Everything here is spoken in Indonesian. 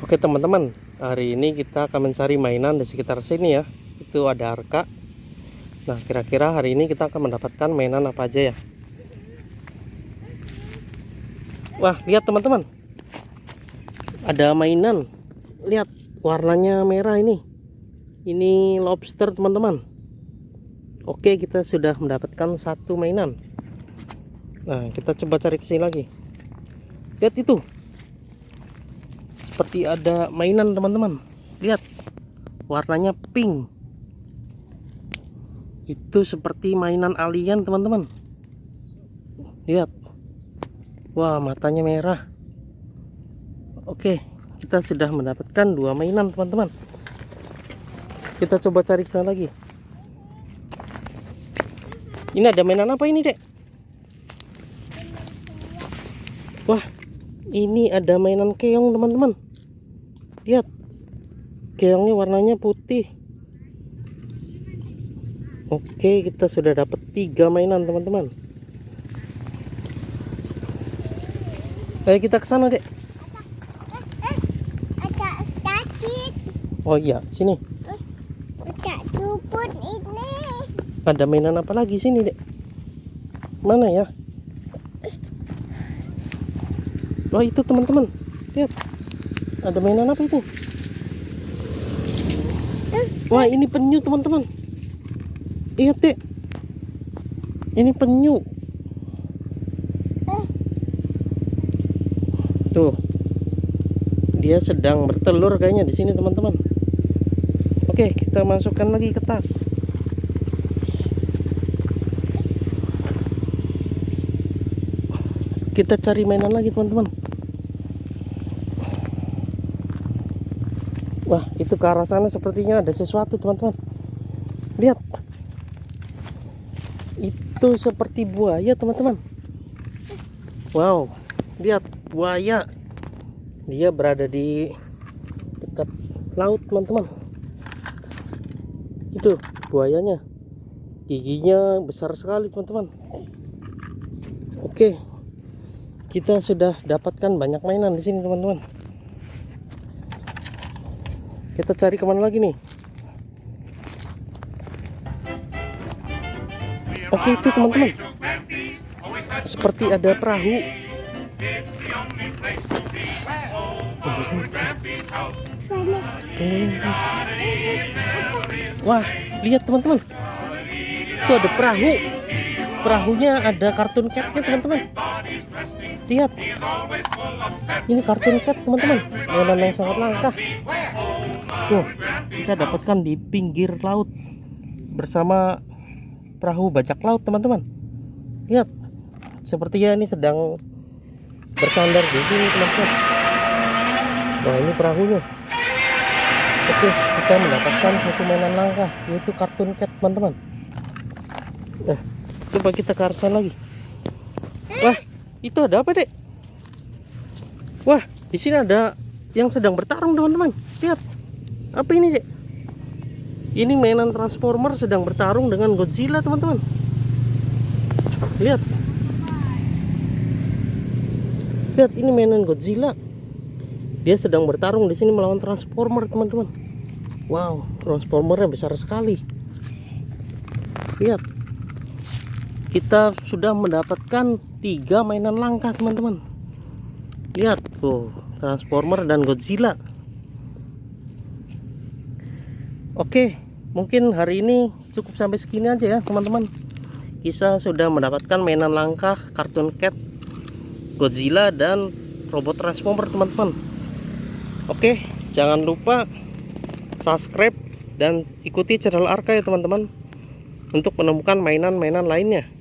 Oke teman-teman, hari ini kita akan mencari mainan di sekitar sini ya. Itu ada Arka. Nah, kira-kira hari ini kita akan mendapatkan mainan apa aja ya? Wah, lihat teman-teman, ada mainan. Lihat, warnanya merah ini. Ini lobster teman-teman. Oke, kita sudah mendapatkan satu mainan. Nah, kita coba cari kesini lagi. Lihat itu, seperti ada mainan teman-teman. Lihat, warnanya pink. Itu seperti mainan alien teman-teman. Lihat, wah, matanya merah. Oke, kita sudah mendapatkan dua mainan teman-teman. Kita coba cari ke sana lagi. Ini ada mainan apa ini, Dek? Wah, ini ada mainan keong teman-teman. Lihat, keongnya warnanya putih. Oke, kita sudah dapat 3 mainan teman-teman. Ayo kita ke sana, Dek. Ada sakit. Oh iya, sini. Ada tupun ini. Ada mainan apa lagi sini, Dek? Mana ya? Oh, itu teman-teman. Lihat. Ada mainan apa itu? Wah, ini penyu teman-teman. Iya, Dek. Ini penyu. Tuh. Dia sedang bertelur kayaknya di sini, teman-teman. Oke, kita masukkan lagi ke tas. Kita cari mainan lagi, teman-teman. Wah, itu ke arah sana sepertinya ada sesuatu, teman-teman. Lihat. Itu seperti buaya, teman-teman. Wow, lihat buaya. Dia berada di dekat laut, teman-teman. Itu buayanya. Giginya besar sekali, teman-teman. Oke. Kita sudah dapatkan banyak mainan di sini, teman-teman. Kita cari kemana lagi nih? Oke, itu teman-teman. Seperti ada perahu. Wah, lihat teman-teman. Itu ada perahu. Perahunya ada kartun catnya, teman-teman. Lihat. Ini kartun cat, teman-teman. Mainan yang sangat langka. Tuh, kita dapatkan di pinggir laut bersama perahu bajak laut, teman-teman. Lihat, sepertinya ini sedang bersandar di sini, teman-teman. Nah, ini perahunya. Oke, kita mendapatkan satu mainan langka, yaitu kartun cat, teman-teman. Nah, coba kita ke arah sana lagi. Wah, itu ada apa, Dek? Wah, di sini ada yang sedang bertarung, teman-teman. Lihat. Apa ini, Dek? Ini mainan Transformer sedang bertarung dengan Godzilla, teman-teman. Lihat. Lihat, ini mainan Godzilla. Dia sedang bertarung di sini melawan Transformer, teman-teman. Wow, Transformernya besar sekali. Lihat. Kita sudah mendapatkan 3 mainan langka, teman-teman. Lihat, tuh, Transformer dan Godzilla. Oke, mungkin hari ini cukup sampai segini aja ya, teman-teman. Kita sudah mendapatkan mainan langka, kartun cat, Godzilla, dan robot Transformer, teman-teman. Oke, jangan lupa subscribe dan ikuti channel Arka ya, teman-teman, untuk menemukan mainan-mainan lainnya.